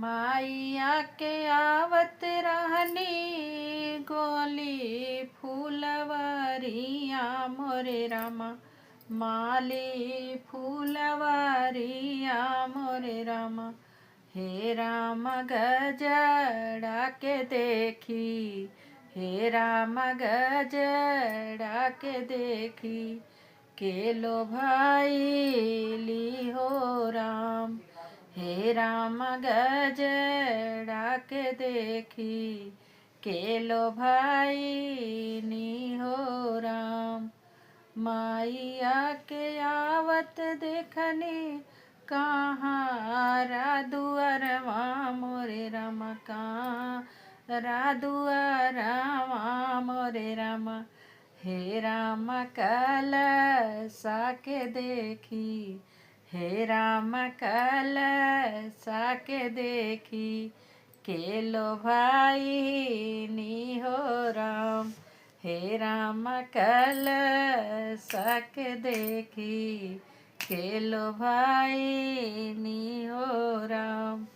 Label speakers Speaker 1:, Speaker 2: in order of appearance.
Speaker 1: माइया के आवत रहनी गोली फूलवरिया मोरे रामा। माली फूलवरिया मोरे रामा। हे राम गजड़ा के देखी, हे राम गजड़ा के देखी, के लो भाईली हो राम। हे राम गजड़ा के देखी, के लो भाई नी हो राम। माइया के आवत देखनी कहाँ दुआरवा मोरे रामा। कहाँ दुआरवा मोरे रामा। हे राम कलसा के देखी, हे राम कलसा के देखी, के लो भाई नी हो राम। हे राम कलसा के देखी, के लो भाई नी हो राम।